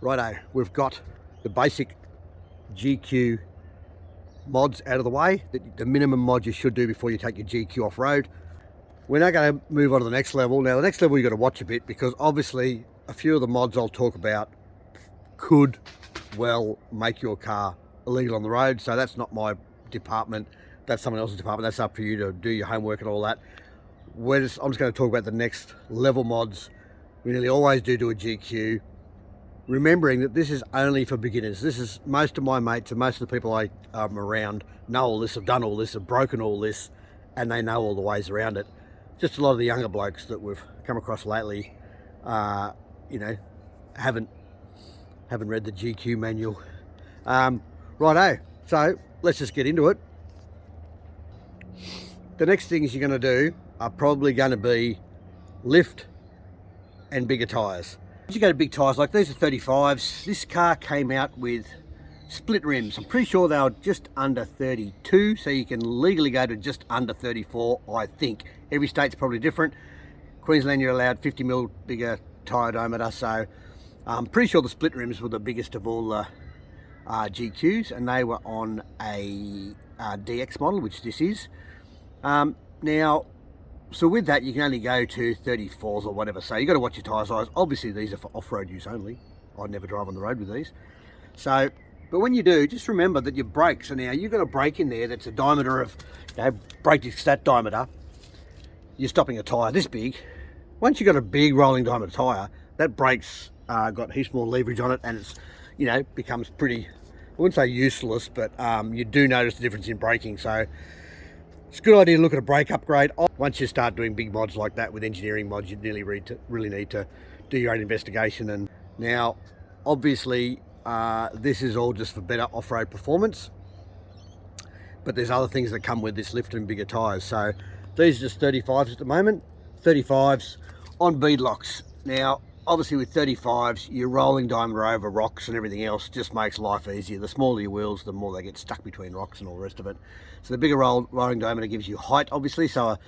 Righto, we've got the basic GQ mods out of the way, the minimum mod you should do before you take your GQ off-road. We're now going to move on to the next level. Now the next level you've got to watch a bit, because obviously a few of the mods I'll talk about could well make your car illegal on the road. So that's not my department, that's someone else's department. That's up for you to do your homework and all that. I'm just going to talk about the next level mods. We nearly always do a GQ, remembering that this is only for beginners. This is, most of my mates and most of the people I around know all this, have done all this, have broken all this, and they know all the ways around it. Just a lot of the younger blokes that we've come across lately, you know, haven't read the GQ manual. Righto, so let's just get into it. The next things you're going to do are probably going to be lift and bigger tyres. You go to big tyres, like these are 35s. This car came out with split rims. I'm pretty sure they were just under 32, so you can legally go to just under 34, I think. Every state's probably different. Queensland, you're allowed 50mm bigger tyre diameter, so I'm pretty sure the split rims were the biggest of all the GQs, and they were on a DX model, which this is. Now, so with that, you can only go to 34s or whatever, so you've got to watch your tyre size. Obviously, these are for off-road use only. I'd never drive on the road with these. So, but when you do, just remember that your brakes, so now you've got a brake in there that's a diameter of, you know, brake disc that diameter. You're stopping a tyre this big. Once you've got a big rolling diameter tyre, that brake's got heaps more leverage on it, and it's, you know, becomes pretty, I wouldn't say useless, but you do notice the difference in braking. So it's a good idea to look at a brake upgrade. Once you start doing big mods like that with engineering mods, you really need to do your own investigation. And now, obviously, this is all just for better off-road performance, but there's other things that come with this lift and bigger tyres. So these are just 35s at the moment, 35s on beadlocks. Now, obviously with 35s, your rolling diameter over rocks and everything else just makes life easier. The smaller your wheels, the more they get stuck between rocks and all the rest of it. So the bigger rolling diameter gives you height, obviously. So a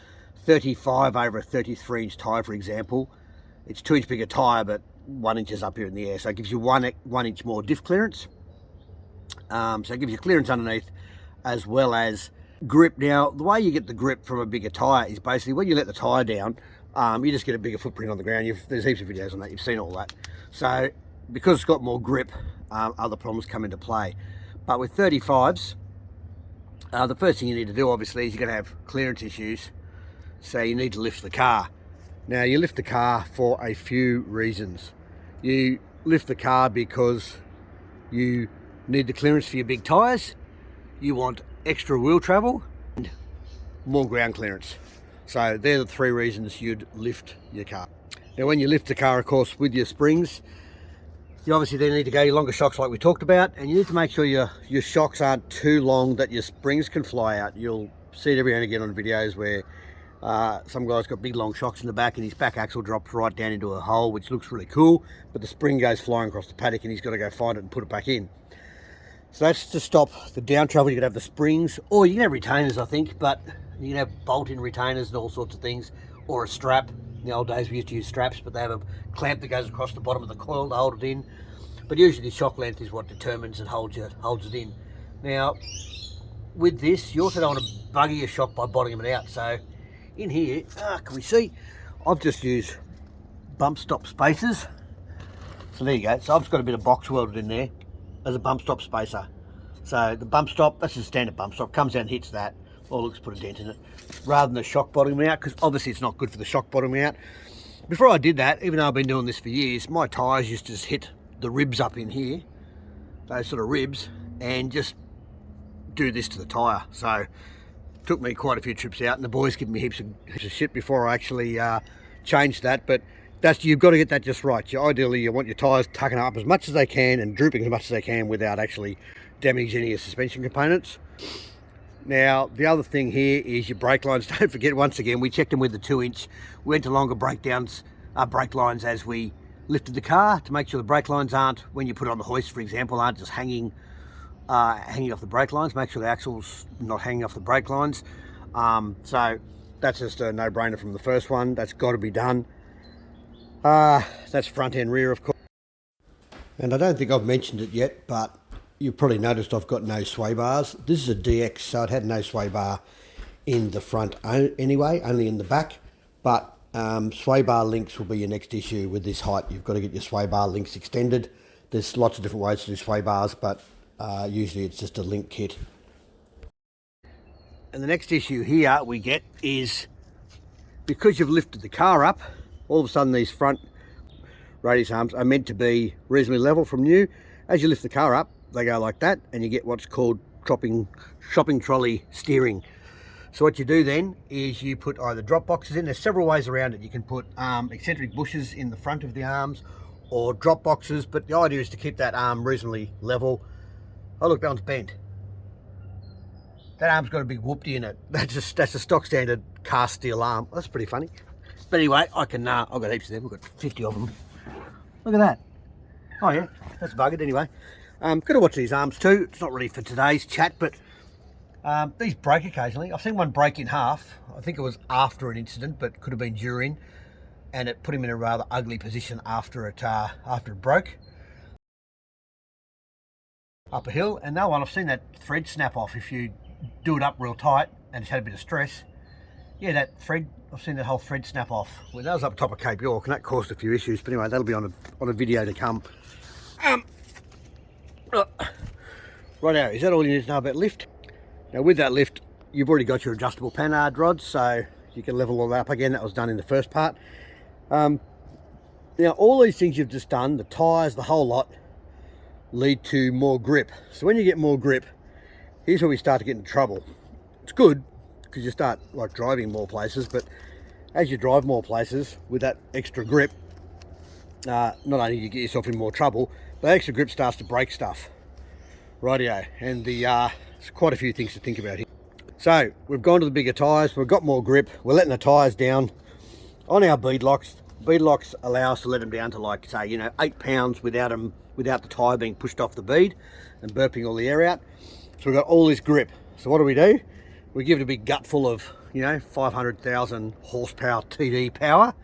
35 over a 33-inch tyre, for example, it's 2-inch bigger tyre, but 1 inch is up here in the air. So it gives you one inch more diff clearance. So it gives you clearance underneath as well as grip. Now, the way you get the grip from a bigger tyre is basically when you let the tyre down, you just get a bigger footprint on the ground. There's heaps of videos on that, you've seen all that. So because it's got more grip, other problems come into play. But with 35s, the first thing you need to do obviously is you're going to have clearance issues, so you need to lift the car. Now, you lift the car for a few reasons. You lift the car because you need the clearance for your big tyres, you want extra wheel travel, and more ground clearance. So they're the three reasons you'd lift your car. Now, when you lift the car, of course, with your springs, you obviously then need to go your longer shocks like we talked about, and you need to make sure your shocks aren't too long that your springs can fly out. You'll see it every now and again on videos where some guy's got big long shocks in the back and his back axle drops right down into a hole, which looks really cool, but the spring goes flying across the paddock and he's got to go find it and put it back in. So that's to stop the down travel. You could have the springs, or you can have retainers, I think, but you can have bolt-in retainers and all sorts of things, or a strap. In the old days we used to use straps, but they have a clamp that goes across the bottom of the coil to hold it in. But usually the shock length is what determines and holds it in. Now, with this, you also don't want to bugger your shock by bottoming it out. So in here, can we see? I've just used bump stop spacers. So there you go. So I've just got a bit of box welded in there as a bump stop spacer. So the bump stop, that's just a standard bump stop, comes out and hits that. Or looks, put a dent in it, rather than the shock bottoming out, because obviously it's not good for the shock bottoming out. Before I did that, even though I've been doing this for years, my tyres used to just hit the ribs up in here, those sort of ribs, and just do this to the tyre. So it took me quite a few trips out, and the boys give me heaps of shit before I actually changed that. But you've got to get that just right. Ideally, you want your tyres tucking up as much as they can and drooping as much as they can without actually damaging any of your suspension components. Now, the other thing here is your brake lines. Don't forget, once again, we checked them with the 2-inch. We went to longer brake lines as we lifted the car to make sure the brake lines aren't, when you put it on the hoist, for example, aren't just hanging off the brake lines. Make sure the axle's not hanging off the brake lines. So that's just a no-brainer from the first one. That's got to be done. That's front and rear, of course. And I don't think I've mentioned it yet, but you've probably noticed I've got no sway bars. This is a DX, so it had no sway bar in the front anyway, only in the back. But sway bar links will be your next issue with this height. You've got to get your sway bar links extended. There's lots of different ways to do sway bars, but usually it's just a link kit. And the next issue here we get is, because you've lifted the car up, all of a sudden these front radius arms are meant to be reasonably level from new. As you lift the car up, they go like that, and you get what's called shopping trolley steering. So what you do then is you put either drop boxes in. There's several ways around it. You can put eccentric bushes in the front of the arms or drop boxes, but the idea is to keep that arm reasonably level. Oh look, that one's bent. That arm's got a big whoopty in it. That's a stock standard cast steel arm. That's pretty funny. But anyway, I've got heaps of them. I've got 50 of them. Look at that. Oh yeah, that's buggered anyway. Got to watch these arms too. It's not really for today's chat, but these break occasionally. I've seen one break in half. I think it was after an incident, but could have been during, and it put him in a rather ugly position after it broke up a hill. And no one, I've seen that thread snap off if you do it up real tight and it's had a bit of stress. Yeah, that thread, I've seen that whole thread snap off. Well, that was up top of Cape York, and that caused a few issues. But anyway, that'll be on a video to come. Righto, is that all you need to know about lift? Now with that lift, you've already got your adjustable panhard rods, so you can level all that up again. That was done in the first part. Now all these things you've just done, the tyres, the whole lot, lead to more grip. So when you get more grip, here's where we start to get into trouble. It's good because you start like driving more places, but as you drive more places with that extra grip, not only do you get yourself in more trouble, but extra grip starts to break stuff. Rightio, and there's quite a few things to think about here. So we've gone to the bigger tyres, we've got more grip, we're letting the tyres down on our bead locks. Bead locks allow us to let them down to, like, say, 8 pounds without the tyre being pushed off the bead and burping all the air out. So we've got all this grip. So what do? We give it a big gut full of 500,000 horsepower TD power,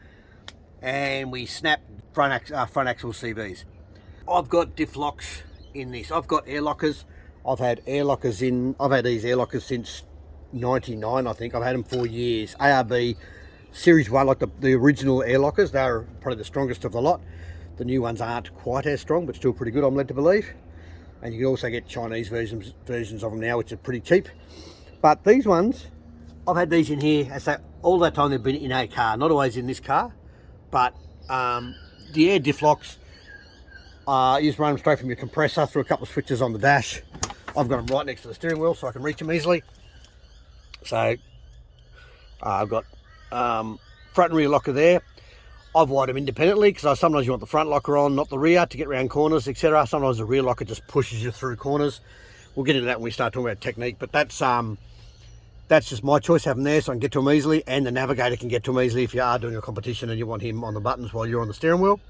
and we snap front axle CVs. I've got diff locks in this. I've got air lockers. I've had these air lockers since 99, I think. I've had them for years. ARB Series 1, like the original air lockers. They're probably the strongest of the lot. The new ones aren't quite as strong, but still pretty good, I'm led to believe. And you can also get Chinese versions of them now, which are pretty cheap. But these ones, I've had these in here, as all that time they've been in a car, not always in this car. But the air diff locks, you just run them straight from your compressor through a couple of switches on the dash. I've got them right next to the steering wheel so I can reach them easily. So I've got front and rear locker there. I've wired them independently because sometimes you want the front locker on, not the rear, to get around corners, etc. Sometimes the rear locker just pushes you through corners. We'll get into that when we start talking about technique, but that's just my choice, having them there so I can get to them easily, and the navigator can get to them easily if you are doing a competition and you want him on the buttons while you're on the steering wheel.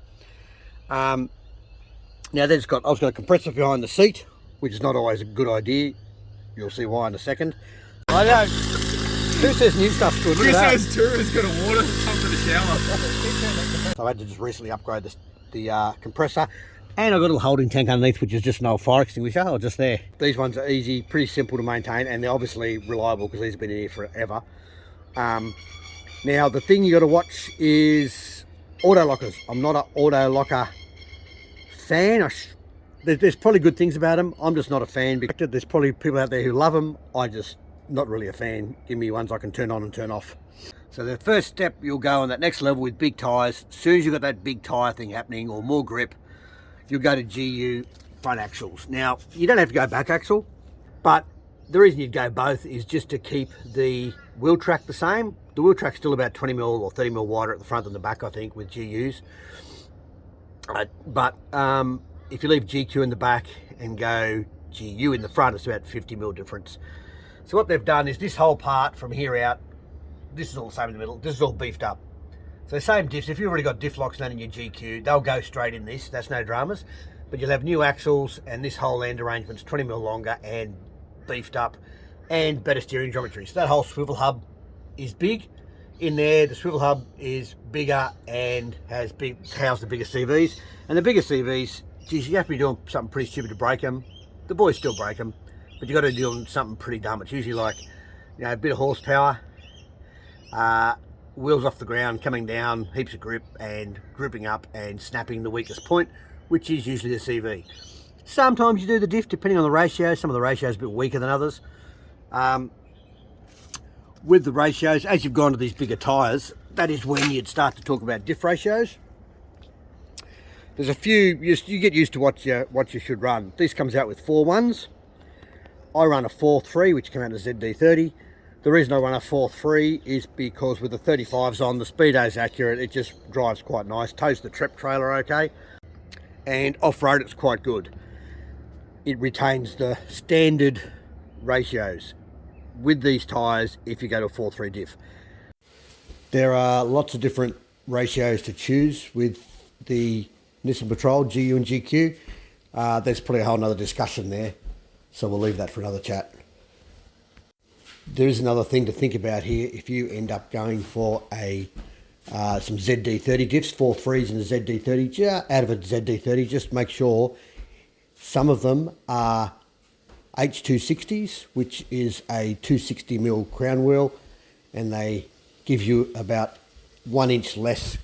Now I've got a compressor behind the seat, which is not always a good idea. You'll see why in a second. I know. Who says new stuff's good? Who says Tyre's got a water pump to the shower? So I had to just recently upgrade the compressor, and I've got a little holding tank underneath, which is just an old fire extinguisher, or just there. These ones are easy, pretty simple to maintain, and they're obviously reliable because these have been in here forever. Now the thing you got to watch is auto lockers. I'm not an auto locker fan. There's probably good things about them. I'm just not a fan. There's probably people out there who love them. I just not really a fan. Give me ones I can turn on and turn off. So the first step, you'll go on that next level with big tyres. As soon as you've got that big tyre thing happening or more grip, you'll go to GU front axles. Now you don't have to go back axle, but the reason you'd go both is just to keep the wheel track the same. The wheel track's still about 20mm or 30mm wider at the front than the back, I think, with GUs. But if you leave GQ in the back and go GU in the front, it's about 50mm difference. So what they've done is this whole part from here out, this is all the same in the middle, this is all beefed up. So same diffs, if you've already got diff locks in your GQ, they'll go straight in this, that's no dramas. But you'll have new axles, and this whole end arrangement's 20mm longer and beefed up, and better steering geometry. So that whole swivel hub is big. In there, the swivel hub is bigger and house the bigger CVs. And the bigger CVs geez, you have to be doing something pretty stupid to break them. The boys still break them, but you got to do something pretty dumb. It's usually like, you know, a bit of horsepower, wheels off the ground, coming down, heaps of grip, and gripping up and snapping the weakest point, which is usually the CV. Sometimes you do the diff, depending on the ratio. Some of the ratios are a bit weaker than others. With the ratios, as you've gone to these bigger tyres, that is when you'd start to talk about diff ratios. There's a few, you get used to what you should run. This comes out with 4.1s. I run a 4.3, which came out in the ZD30. The reason I run a 4.3 is because with the 35s on, the speedo is accurate. It just drives quite nice. Tows the trep trailer okay. And off-road it's quite good. It retains the standard ratios with these tyres if you go to a 4.3 diff. There are lots of different ratios to choose with the Nissan Patrol GU and GQ. There's probably a whole nother discussion there, so we'll leave that for another chat. There is another thing to think about here. If you end up going for some ZD30 diffs, 4.3s in the ZD30, out of a ZD30, just make sure some of them are H260s, which is a 260mm crown wheel, and they give you about 1 inch less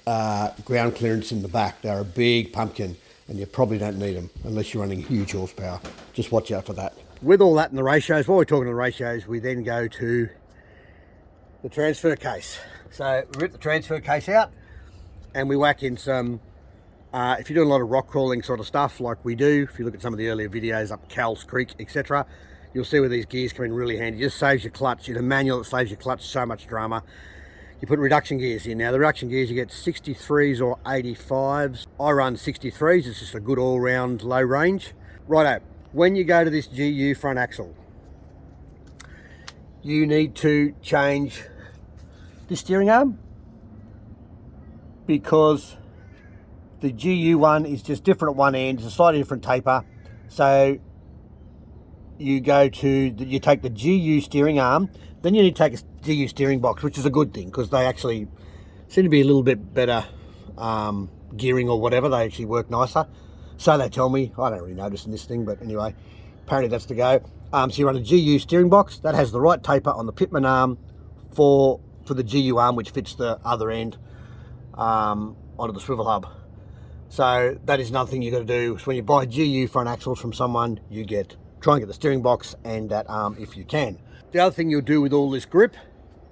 ground clearance in the back. They're a big pumpkin, and you probably don't need them unless you're running huge horsepower. Just watch out for that. With all that in the ratios, while we're talking the ratios, we then go to the transfer case. So we rip the transfer case out and we whack in some, if you're doing a lot of rock crawling sort of stuff like we do, if you look at some of the earlier videos up Cal's Creek, etc., you'll see where these gears come in really handy. It just saves your clutch. In a manual, it saves your clutch so much drama. You put reduction gears in. Now the reduction gears, you get 63s or 85s. I run 63s, it's just a good all-round low range. Righto, when you go to this GU front axle, you need to change the steering arm, because the GU one is just different at one end. It's a slightly different taper. So you take the GU steering arm, then you need to take a GU steering box, which is a good thing because they actually seem to be a little bit better gearing or whatever. They actually work nicer. So they tell me. I don't really notice in this thing, but anyway, apparently that's the go. So you run a GU steering box that has the right taper on the pitman arm for the GU arm, which fits the other end onto the swivel hub. So that is another thing you got to do. So when you buy GU front axles from someone, you try and get the steering box and that arm if you can. The other thing you'll do with all this grip,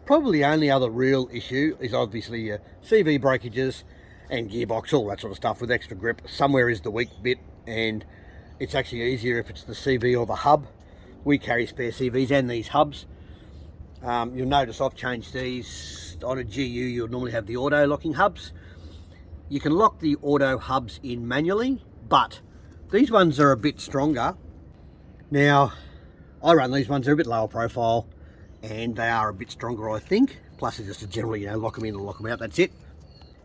probably the only other real issue, is obviously your CV breakages and gearbox, all that sort of stuff with extra grip. Somewhere is the weak bit, and it's actually easier if it's the CV or the hub. We carry spare CVs and these hubs. You'll notice I've changed these. On a GU, you'll normally have the auto locking hubs. You can lock the auto hubs in manually, but these ones are a bit stronger. Now, I run these ones, they're a bit lower profile, and they are a bit stronger, I think. Plus, it's just generally, lock them in and lock them out, that's it.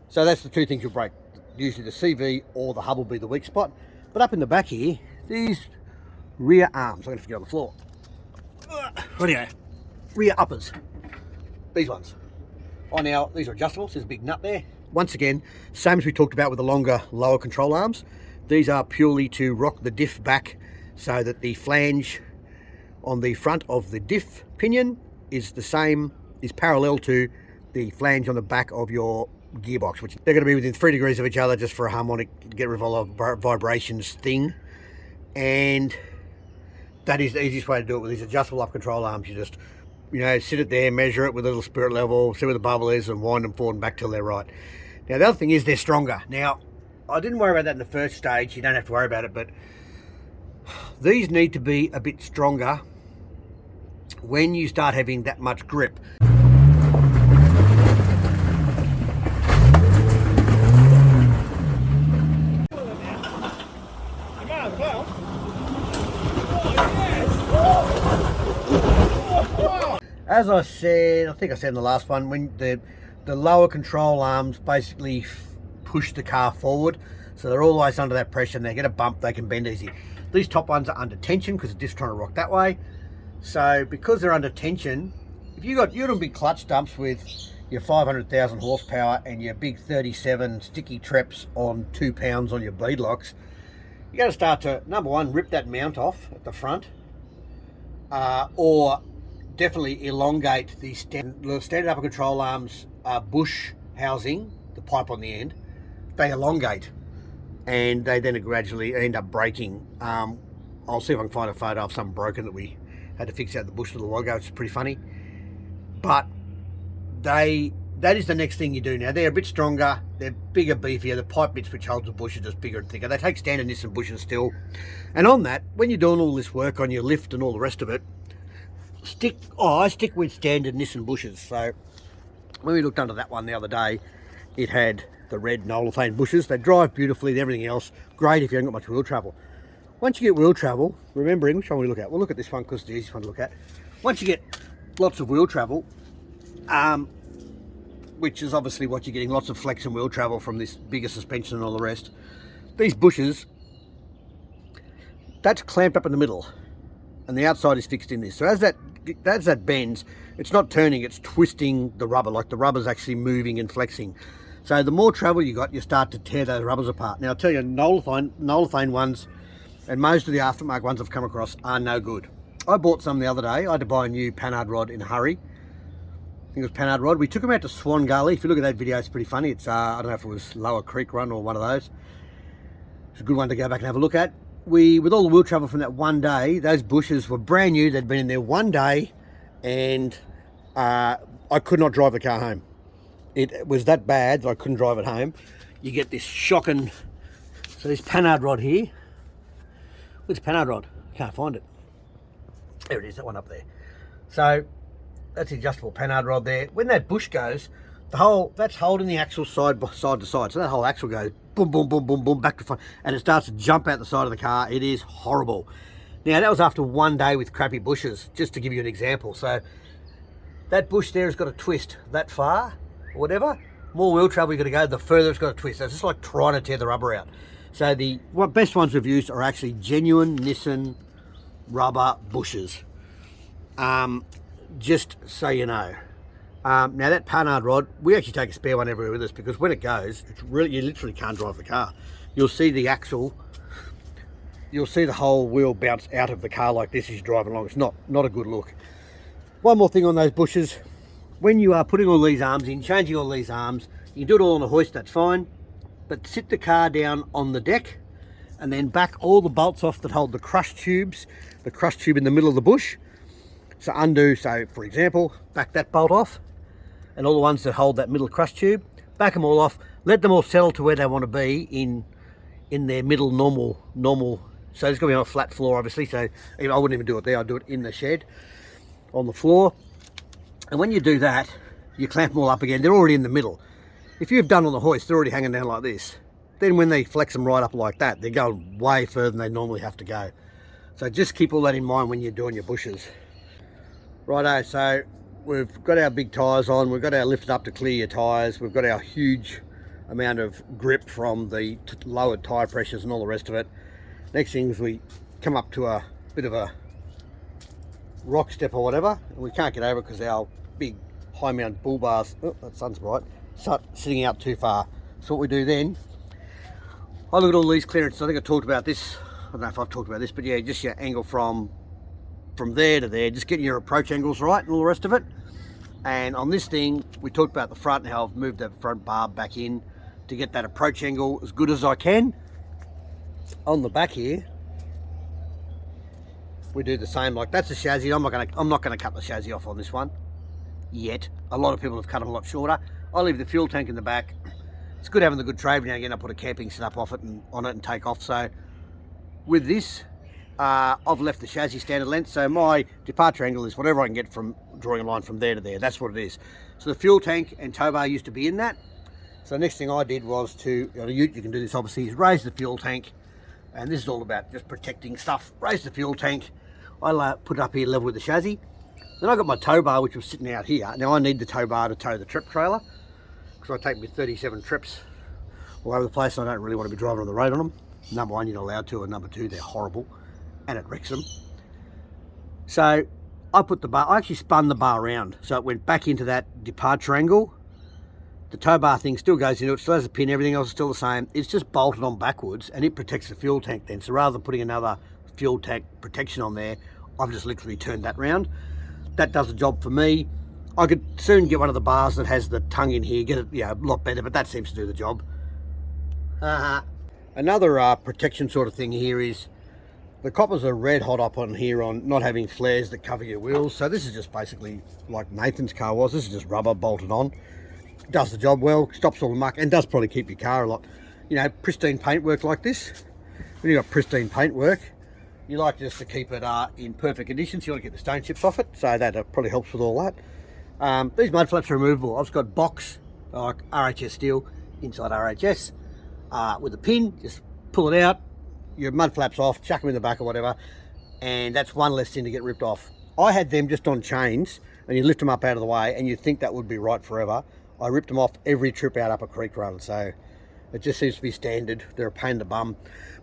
So that's the two things you'll break. Usually the CV or the hub will be the weak spot. But up in the back here, these rear arms, I'm going to forget on the floor. Anyway, rear uppers, these ones. Oh, now, these are adjustables, there's a big nut there. Once again, same as we talked about with the longer, lower control arms. These are purely to rock the diff back so that the flange on the front of the diff pinion is parallel to the flange on the back of your gearbox, which they're going to be within 3 degrees of each other just for a harmonic get rid of all the vibrations thing. And that is the easiest way to do it with these adjustable up control arms. You just, sit it there, measure it with a little spirit level, see where the bubble is, and wind them forward and back till they're right. Now the other thing is they're stronger. Now, I didn't worry about that in the first stage. You don't have to worry about it, but these need to be a bit stronger when you start having that much grip. As I said, I think I said in the last one, when the lower control arms basically push the car forward, so they're always under that pressure, and they get a bump, they can bend easy. These top ones are under tension because the diff's trying to rock that way. So because they're under tension, if you got big clutch dumps with, your 500,000 horsepower and your big 37 sticky treps on 2 pounds on your bead locks, you got to start to, number one, rip that mount off at the front, or definitely elongate the standard upper control arms bush housing, the pipe on the end. They elongate and they then gradually end up breaking. I'll see if I can find a photo of something broken that we had to fix out the bush a little while ago. It's pretty funny. But that is the next thing you do now. They're a bit stronger, they're bigger, beefier. The pipe bits which holds the bush are just bigger and thicker. They take standard Nissan bushes still. And on that, when you're doing all this work on your lift and all the rest of it, I stick with standard Nissan bushes. So when we looked under that one the other day, it had the red Nolithane bushes. They drive beautifully and everything else. Great if you haven't got much wheel travel. Once you get wheel travel, remembering which one we look at, we'll look at this one because it's the easiest one to look at. Once you get lots of wheel travel, which is obviously what you're getting, lots of flex and wheel travel from this bigger suspension and all the rest, these bushes, that's clamped up in the middle and the outside is fixed in this. So as that bends, it's not turning, it's twisting the rubber, like the rubber's actually moving and flexing. So the more travel you got, you start to tear those rubbers apart. Now I'll tell you, Nolithane ones and most of the aftermarket ones I've come across are no good. I bought some the other day. I had to buy a new panhard rod in a hurry. I think it was panhard rod. We took them out to Swan Gully. If you look at that video, it's pretty funny. It's I don't know if it was Lower Creek Run or one of those. It's a good one to go back and have a look at. With all the wheel travel from that one day, those bushes were brand new. They'd been in there one day, and I could not drive the car home. It was that bad that I couldn't drive it home. You get this shocking. So this panhard rod here. Where's panhard rod? Can't find it. There it is, that one up there. So that's the adjustable panhard rod there. When that bush goes, that's holding the axle side to side. So that whole axle goes boom, boom, boom, boom, boom, back to front, and it starts to jump out the side of the car. It is horrible. Now that was after one day with crappy bushes, just to give you an example. So that bush there has got to twist that far, or whatever. More wheel travel you got to go, the further it's got to twist. So it's just like trying to tear the rubber out. So the best ones we've used are actually genuine Nissan rubber bushes. Just so you know. Now that panhard rod, we actually take a spare one everywhere with us because when it goes, it's really, you literally can't drive the car. You'll see the axle, you'll see the whole wheel bounce out of the car like this as you're driving along. It's not a good look. One more thing on those bushes, when you are putting all these arms in, changing all these arms, you can do it all on a hoist, that's fine, but sit the car down on the deck and then back all the bolts off that hold the crush tubes, the crush tube in the middle of the bush. So undo, so for example, back that bolt off, and all the ones that hold that middle crush tube, back them all off, let them all settle to where they want to be in their middle normal. So it's going to be on a flat floor, obviously, so I wouldn't even do it there, I'd do it in the shed, on the floor. And when you do that, you clamp them all up again, they're already in the middle. If you've done on the hoist, they're already hanging down like this. Then when they flex them right up like that, they're going way further than they normally have to go. So just keep all that in mind when you're doing your bushes. Righto, so we've got our big tyres on, we've got our lifted up to clear your tyres, we've got our huge amount of grip from the lowered tyre pressures and all the rest of it. Next thing is we come up to a bit of a rock step or whatever, and we can't get over it because our big high mount bull bars, oh, that sun's bright, start sitting out too far. So what we do then, I look at all these clearances. I think I talked about this, I don't know if I've talked about this, but yeah, just your angle from there to there, just getting your approach angles right and all the rest of it. And on this thing, we talked about the front and how I've moved that front bar back in to get that approach angle as good as I can. On the back here, we do the same. Like that's the chassis. I'm not gonna cut the chassis off on this one yet. A lot of people have cut them a lot shorter. I leave the fuel tank in the back. It's good having the good tray. Now and again, I put a camping setup off it and on it and take off. So with this, I've left the chassis standard length. So my departure angle is whatever I can get from drawing a line from there to there. That's what it is. So the fuel tank and tow bar used to be in that. So the next thing I did was to, you can do this obviously, is raise the fuel tank. And this is all about just protecting stuff. Raise the fuel tank. I put it up here level with the chassis. Then I got my tow bar, which was sitting out here. Now I need the tow bar to tow the trip trailer because I take me 37 trips all over the place. And I don't really want to be driving on the road on them. Number one, you're not allowed to, and number two, they're horrible and it wrecks them. So I put the bar, I actually spun the bar around so it went back into that departure angle The tow bar thing still goes into it, still has a pin, everything else is still the same. It's just bolted on backwards and it protects the fuel tank then. So rather than putting another fuel tank protection on there, I've just literally turned that round. That does the job for me. I could soon get one of the bars that has the tongue in here, get it a lot better, but that seems to do the job. Another protection sort of thing here is the coppers are red hot up on here on not having flares that cover your wheels. So this is just basically like Nathan's car was. This is just rubber bolted on. Does the job well, stops all the muck, and does probably keep your car a lot. Pristine paintwork like this. When you've got pristine paintwork, you like just to keep it in perfect condition, so you want to get the stone chips off it. So that probably helps with all that. These mud flaps are removable. I've just got box, like RHS steel, inside RHS, with a pin. Just pull it out, your mud flaps off, chuck them in the back or whatever, and that's one less thing to get ripped off. I had them just on chains, and you lift them up out of the way, and you'd think that would be right forever. I ripped them off every trip out up a creek run, so it just seems to be standard. They're a pain in the bum,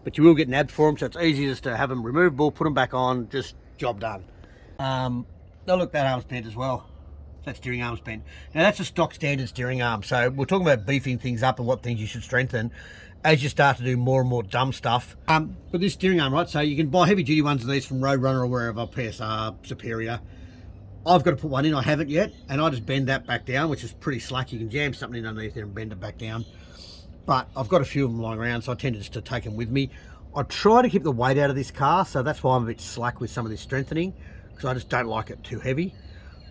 but you will get nabs for them, so it's easy just to have them removable, put them back on, just job done. Oh look, that arm's bent as well. That steering arm's bent. Now that's a stock standard steering arm, so we're talking about beefing things up and what things you should strengthen as you start to do more and more dumb stuff. But this steering arm, right, so you can buy heavy duty ones of these from Roadrunner or wherever, PSR, Superior. I've got to put one in, I haven't yet, and I just bend that back down, which is pretty slack. You can jam something in underneath there and bend it back down. But I've got a few of them lying around, so I tend just to take them with me. I try to keep the weight out of this car, so that's why I'm a bit slack with some of this strengthening, because I just don't like it too heavy.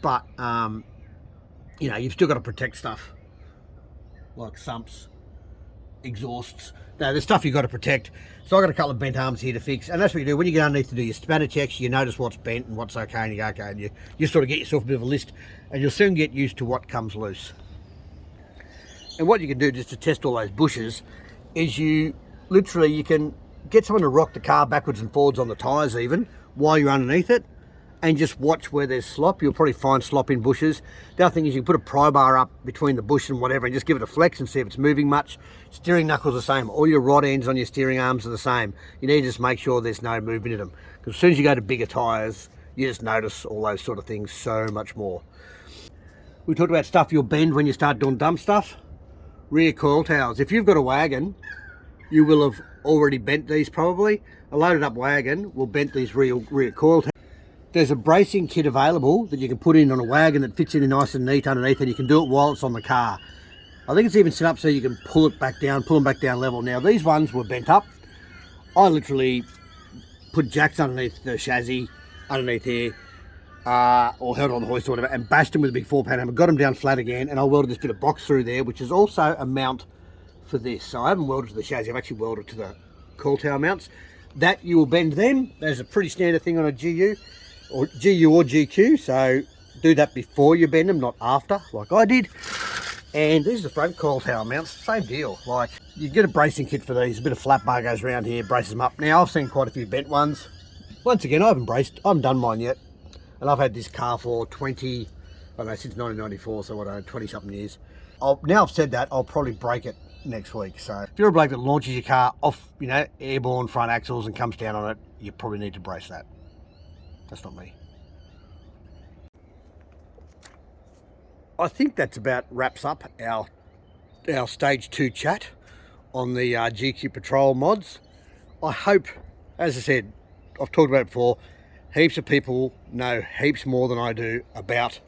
But, you've still got to protect stuff, like sumps, exhausts. Now, there's stuff you've got to protect. So I've got a couple of bent arms here to fix, and that's what you do when you get underneath to do your spanner checks. You notice what's bent and what's okay, and you go, okay, and you sort of get yourself a bit of a list, and you'll soon get used to what comes loose. And what you can do just to test all those bushes is you can get someone to rock the car backwards and forwards on the tyres even while you're underneath it, and just watch where there's slop. You'll probably find slop in bushes. The other thing is you can put a pry bar up between the bush and whatever and just give it a flex and see if it's moving much. Steering knuckles are the same. All your rod ends on your steering arms are the same. You need to just make sure there's no movement in them, because as soon as you go to bigger tyres, you just notice all those sort of things so much more. We talked about stuff you'll bend when you start doing dumb stuff. Rear coil towers. If you've got a wagon, you will have already bent these probably. A loaded up wagon will bend these rear coil towers. There's a bracing kit available that you can put in on a wagon that fits in nice and neat underneath, and you can do it while it's on the car. I think it's even set up so you can pull them back down level. Now these ones were bent up. I literally put jacks underneath the chassis, underneath here, or held on the hoist or whatever, and bashed them with a big 4-pound hammer, got them down flat again, and I welded this bit of box through there, which is also a mount for this. So I haven't welded to the chassis, I've actually welded to the coil tower mounts. That you will bend them. There's a pretty standard thing on a GU or GQ, so do that before you bend them, not after, like I did. And these are the front coil tower mounts, same deal. Like, you get a bracing kit for these, a bit of flat bar goes around here, braces them up. Now I've seen quite a few bent ones. Once again, I haven't done mine yet, and I've had this car for since 1994, so what, 20 something years. Now I've said that, I'll probably break it next week. So if you're a bloke that launches your car off, airborne front axles and comes down on it, you probably need to brace that. That's not me. I think that's about wraps up our stage 2 chat on the GQ Patrol mods. I hope, as I said, I've talked about it before, heaps of people know heaps more than I do about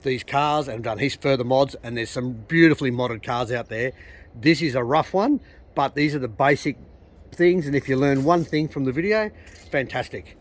these cars and have done heaps further mods, and there's some beautifully modded cars out there. This is a rough one, but these are the basic things, and if you learn one thing from the video, fantastic.